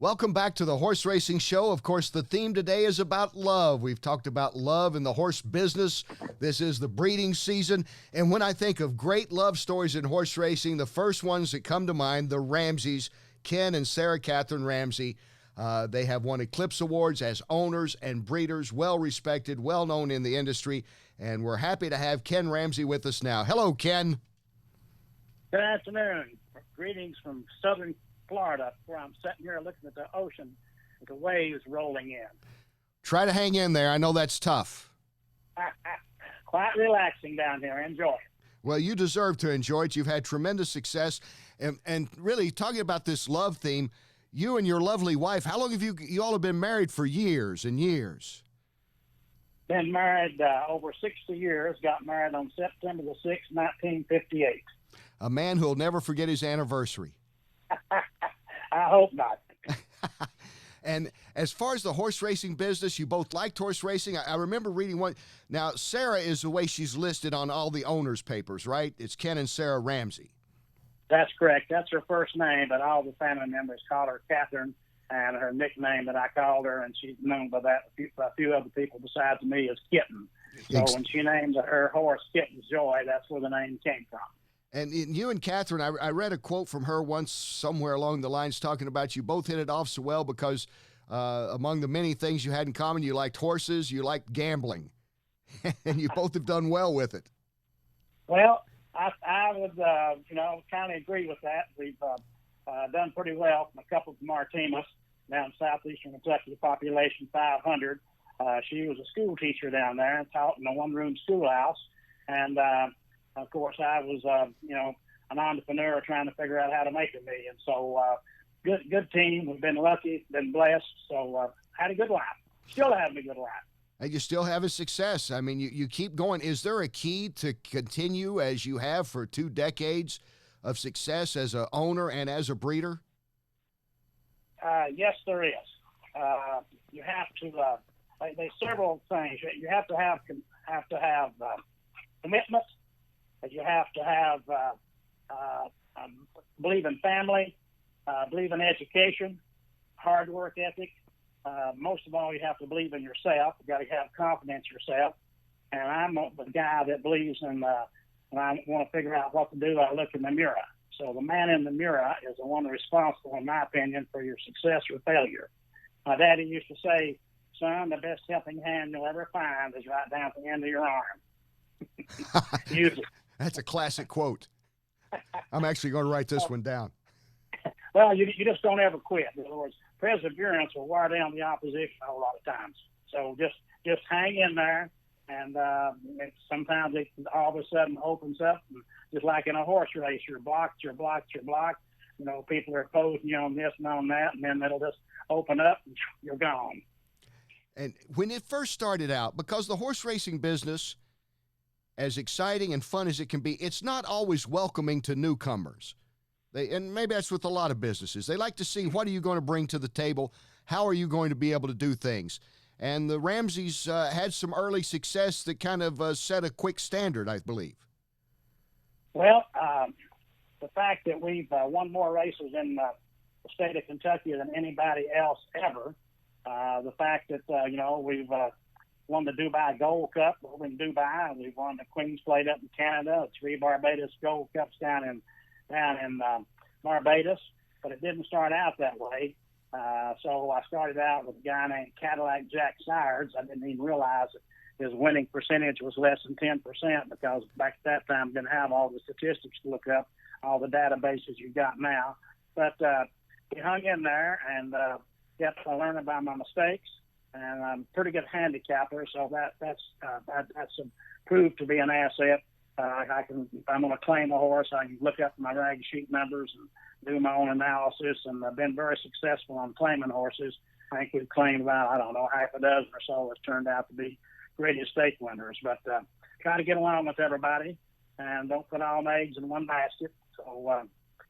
Welcome back to the Horse Racing Show. Of course, the theme today is about love. We've talked about love in the horse business. This is the breeding season. And when I think of great love stories in horse racing, the first ones that come to mind, the Ramseys, Ken and Sarah Katherine Ramsey. They have won Eclipse Awards as owners and breeders, well-respected, well-known in the industry. And we're happy to have Ken Ramsey with us now. Hello, Ken. Good afternoon. Greetings from southern Florida, where I'm sitting here looking at the ocean with the waves rolling in. Try to hang in there. I know that's tough. Quite relaxing down here. Enjoy it. Well, you deserve to enjoy it. You've had tremendous success. And really, talking about this love theme, you and your lovely wife, how long have you all have been married? For years and years? Been married over 60 years. Got married on September the 6th, 1958. A man who'll never forget his anniversary. I hope not. And as far as the horse racing business, you both liked horse racing. I remember reading one. Now, Sarah is the way she's listed on all the owners' papers, right? It's Ken and Sarah Ramsey. That's correct. That's her first name, but all the family members call her Katherine, and her nickname that I called her, and she's known by that by a few other people besides me, is Kitten. So when she named her horse Kittens Joy, that's where the name came from. And you and Katherine, I read a quote from her once somewhere along the lines talking about you both hit it off so well because among the many things you had in common, you liked horses, you liked gambling, and you both have done well with it. Well, I would, kind of agree with that. We've done pretty well. A couple of Martinas down in southeastern Kentucky, population 500. She was a school teacher down there and taught in a one-room schoolhouse. And, of course, I was, an entrepreneur trying to figure out how to make $1 million. So good team. We've been lucky, been blessed. So had a good life. Still having a good life. And you still have a success. I mean, you keep going. Is there a key to continue as you have for 2 decades of success as an owner and as a breeder? Yes, there is. You have to. There's several things. You have to have commitment. You have to have believe in family, believe in education, hard work ethic. Most of all, you have to believe in yourself. You got to have confidence in yourself. And I'm the guy that believes in. When I want to figure out what to do, I look in the mirror. So the man in the mirror is the one responsible, in my opinion, for your success or failure. My daddy used to say, "Son, the best helping hand you'll ever find is right down at the end of your arm." Use it. That's a classic quote. I'm actually going to write this one down. Well, you just don't ever quit. In other words, perseverance will wear down the opposition a whole lot of times. So just hang in there, and sometimes it all of a sudden opens up, and just like in a horse race, you're blocked. People are opposing you on this and on that, and then it'll just open up, and you're gone. And when it first started out, because the horse racing business, as exciting and fun as it can be, it's not always welcoming to newcomers. And maybe that's with a lot of businesses. They like to see, what are you going to bring to the table? How are you going to be able to do things? And the Ramseys had some early success that kind of set a quick standard, I believe. Well, the fact that we've won more races in the state of Kentucky than anybody else ever, the fact that, we've won the Dubai Gold Cup over in Dubai, and we've won the Queen's Plate up in Canada, 3 Barbados Gold Cups down in Barbados, but it didn't start out that way. So I started out with a guy named Cadillac Jack Sirds. I didn't even realize that his winning percentage was less than 10% because back at that time, didn't have all the statistics to look up, all the databases you got now. But he hung in there and kept learning by my mistakes. And I'm a pretty good handicapper, so that's proved to be an asset. If I'm going to claim a horse, I can look up my rag sheet numbers and do my own analysis, and I've been very successful on claiming horses. I think we've claimed about, half a dozen or so that's turned out to be great estate winners. But try to get along with everybody and don't put all my eggs in one basket. So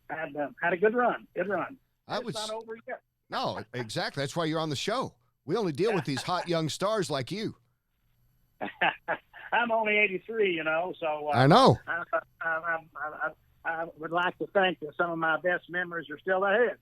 had a good run. It's not over yet. No, exactly. That's why you're on the show. We only deal with these hot young stars like you. I'm only 83, so I know. I would like to think that some of my best memories are still ahead.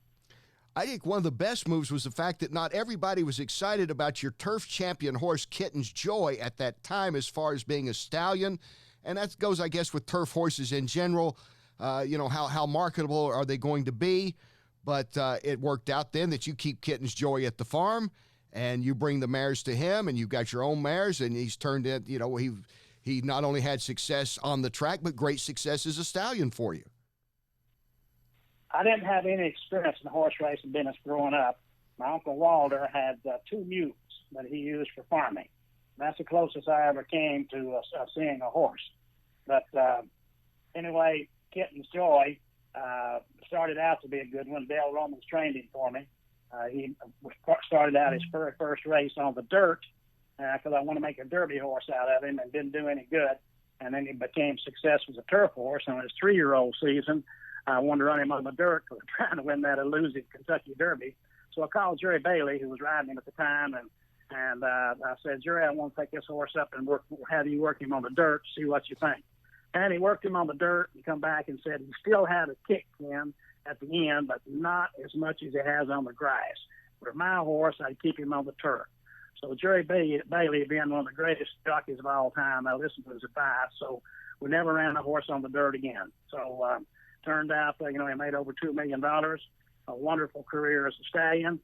I think one of the best moves was the fact that not everybody was excited about your turf champion horse, Kittens Joy, at that time as far as being a stallion. And that goes, I guess, with turf horses in general. How marketable are they going to be? But it worked out then that you keep Kittens Joy at the farm, and you bring the mares to him, and you've got your own mares, and he's turned in, he not only had success on the track, but great success as a stallion for you. I didn't have any experience in the horse racing business growing up. My Uncle Walter had 2 mules that he used for farming. That's the closest I ever came to seeing a horse. But anyway, Kittens Joy started out to be a good one. Dale Romans trained him for me. He started out his very first race on the dirt because I want to make a derby horse out of him and didn't do any good. And then he became successful as a turf horse. On his 3-year-old season, I wanted to run him on the dirt because I'm trying to win that elusive Kentucky Derby. So I called Jerry Bailey, who was riding him at the time, and I said, Jerry, I want to take this horse up and have you work him on the dirt, see what you think. And he worked him on the dirt and come back and said he still had a kick in at the end, but not as much as he has on the grass. For my horse, I'd keep him on the turf. So Jerry Bailey, being one of the greatest jockeys of all time, I listened to his advice. So we never ran a horse on the dirt again. So turned out, he made over $2 million, a wonderful career as a stallion.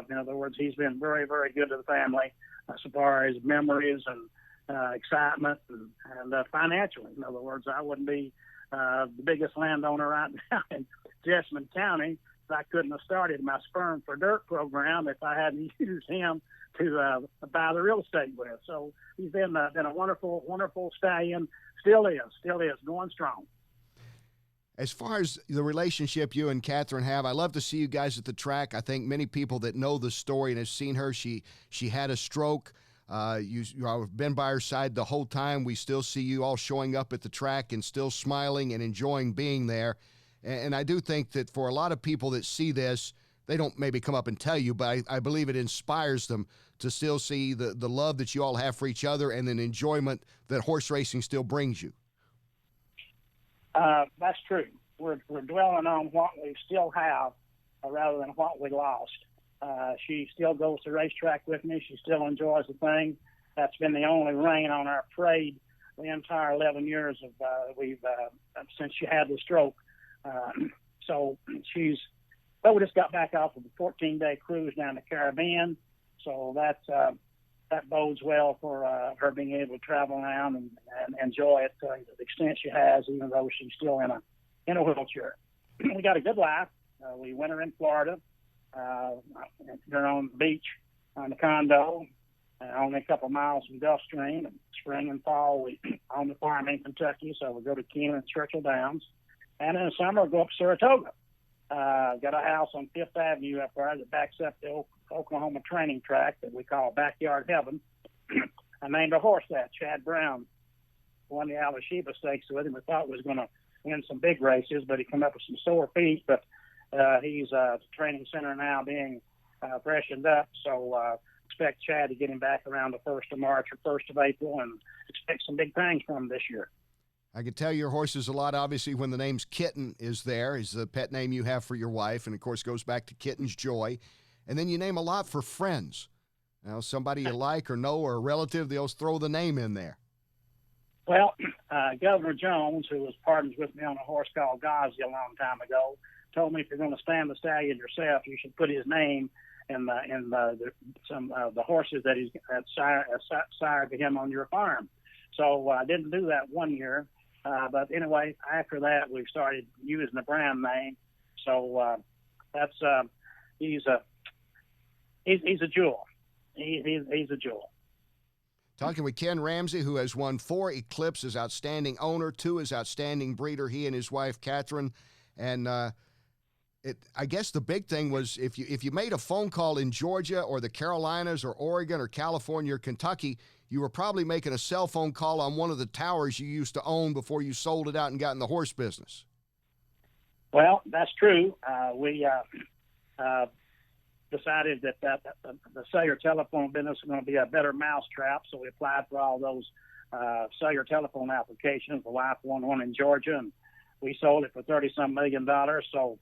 In other words, he's been very, very good to the family as far as memories and excitement and financially. In other words, I wouldn't be the biggest landowner right now in Jessamine County if I couldn't have started my Sperm for Dirt program if I hadn't used him to buy the real estate with. So he's been a wonderful, wonderful stallion. Still is, going strong. As far as the relationship you and Katherine have, I love to see you guys at the track. I think many people that know the story and have seen her, she had a stroke. I've been by her side the whole time. We still see you all showing up at the track and still smiling and enjoying being there. And I do think that for a lot of people that see this, they don't maybe come up and tell you, but I believe it inspires them to still see the love that you all have for each other and an enjoyment that horse racing still brings you. That's true. We're dwelling on what we still have rather than what we lost. She still goes to the racetrack with me. She still enjoys the thing. That's been the only rain on our parade the entire 11 years of since she had the stroke. So we just got back off of a 14-day cruise down the Caribbean. So that bodes well for her being able to travel around and enjoy it to the extent she has, even though she's still in a wheelchair. We got a good life. We winter in Florida. They're on the beach on the condo, only a couple miles from Gulfstream. And spring and fall, we on the farm in Kentucky, so we go to Keenan and Churchill Downs. And in the summer, we go up Saratoga. Got a house on Fifth Avenue up there that backs up the Oklahoma training track that we call Backyard Heaven. I named a horse that, Chad Brown. Won the Alasheba Stakes with him. We thought was going to win some big races, but he came up with some sore feet. But he's at the training center now being freshened up. So expect Chad to get him back around the 1st of March or 1st of April and expect some big things from him this year. I can tell your horses a lot, obviously, when the name's Kitten is the pet name you have for your wife, and, of course, goes back to Kittens Joy. And then you name a lot for friends. Somebody you like or know or a relative, they'll throw the name in there. Well, Governor Jones, who was partners with me on a horse called Ghazi a long time ago, told me if you're going to stand the stallion yourself, you should put his name in the horses that he's sired to him on your farm. So I didn't do that one year. But anyway, after that, we started using the brand name. So he's a jewel. He's a jewel. Talking with Ken Ramsey, who has won 4 Eclipse as outstanding owner, 2 as outstanding breeder, he and his wife, Katherine. And I guess the big thing was if you made a phone call in Georgia or the Carolinas or Oregon or California or Kentucky, you were probably making a cell phone call on one of the towers you used to own before you sold it out and got in the horse business. Well, that's true. We decided that the cellular telephone business was going to be a better mousetrap, so we applied for all those cellular telephone applications. The wife won one in Georgia, and we sold it for $30-some million. So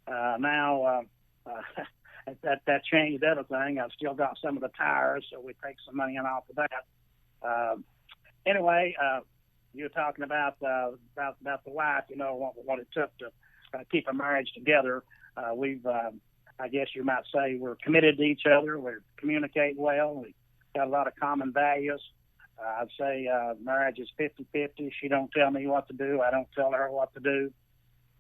now that changed everything. I've still got some of the tires, so we take some money in off of that. Anyway, you were talking about the wife. You know what it took to keep a marriage together. We've, I guess you might say, we're committed to each other. We communicate well. We got a lot of common values. I'd say marriage is 50-50. She don't tell me what to do. I don't tell her what to do.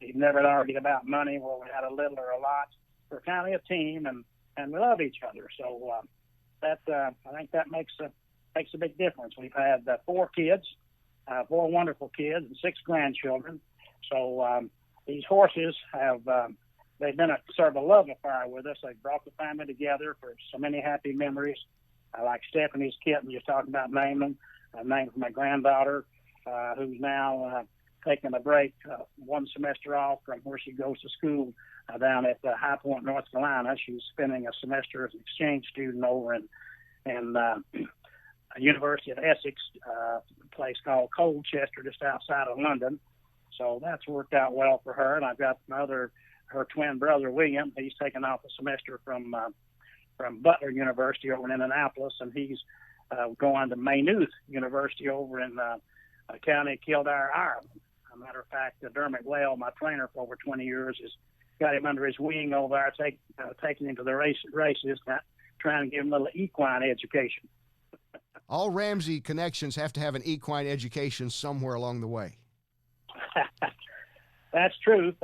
We've never argued about money where we had a little or a lot. We're kind of a team, and we love each other. So I think that makes a big difference. We've had 4 kids, 4 wonderful kids, and 6 grandchildren. So these horses have they've been a sort of a love affair with us. They've brought the family together for so many happy memories. Like Stephanie's kitten you're talking about naming. I named for my granddaughter, who's now taking a break, 1 semester off from where she goes to school down at High Point, North Carolina. She's spending a semester as an exchange student over in University of Essex, a place called Colchester, just outside of London. So that's worked out well for her. And I've got her twin brother, William. He's taken off a semester from Butler University over in Indianapolis, and he's going to Maynooth University over in County Kildare, Ireland. As a matter of fact, Dermot Whale, my trainer for over 20 years, has got him under his wing over there, taking him to the races, trying to give him a little equine education. All Ramsey connections have to have an equine education somewhere along the way. That's truth.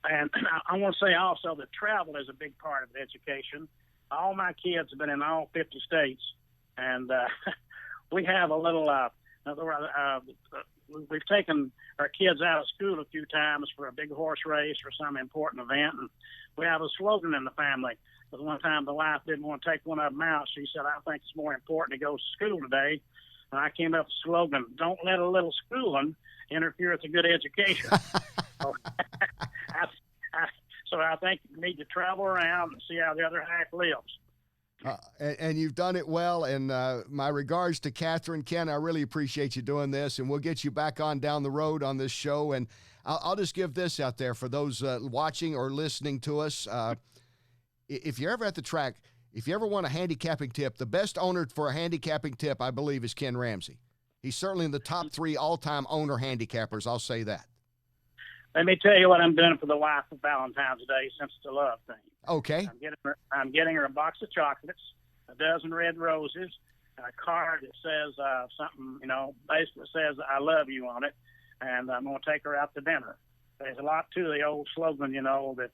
And I want to say also that travel is a big part of the education. All my kids have been in all 50 states, and we have a little, we've taken our kids out of school a few times for a big horse race or some important event, and we have a slogan in the family. Because one time the wife didn't want to take one of them out. She said, I think it's more important to go to school today. And I came up with the slogan, don't let a little schooling interfere with a good education. So I think you need to travel around and see how the other half lives. And you've done it well. And my regards to Katherine. Ken, I really appreciate you doing this. And we'll get you back on down the road on this show. And I'll just give this out there for those watching or listening to us. If you're ever at the track, if you ever want a handicapping tip, the best owner for a handicapping tip, I believe, is Ken Ramsey. He's certainly in the top 3 all-time owner handicappers. I'll say that. Let me tell you what I'm doing for the wife for Valentine's Day, since it's a love thing. Okay. I'm getting her a box of chocolates, a dozen red roses, a card that says something, basically says I love you on it, and I'm going to take her out to dinner. There's a lot to the old slogan, that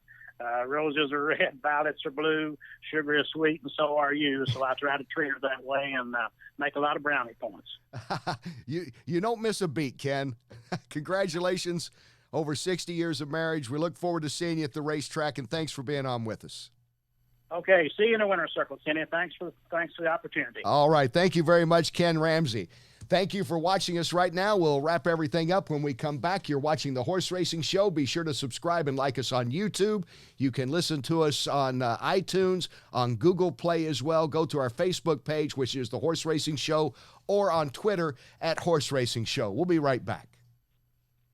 roses are red, violets are blue, sugar is sweet, and so are you. So I try to treat her that way and make a lot of brownie points. You don't miss a beat, Ken. Congratulations. Over 60 years of marriage. We look forward to seeing you at the racetrack, and thanks for being on with us. Okay, see you in the winner's circle, Kenny. Thanks for the opportunity. All right, thank you very much, Ken Ramsey. Thank you for watching us right now. We'll wrap everything up when we come back. You're watching the Horse Racing Show. Be sure to subscribe and like us on YouTube. You can listen to us on iTunes, on Google Play as well. Go to our Facebook page, which is the Horse Racing Show, or on Twitter at Horse Racing Show. We'll be right back.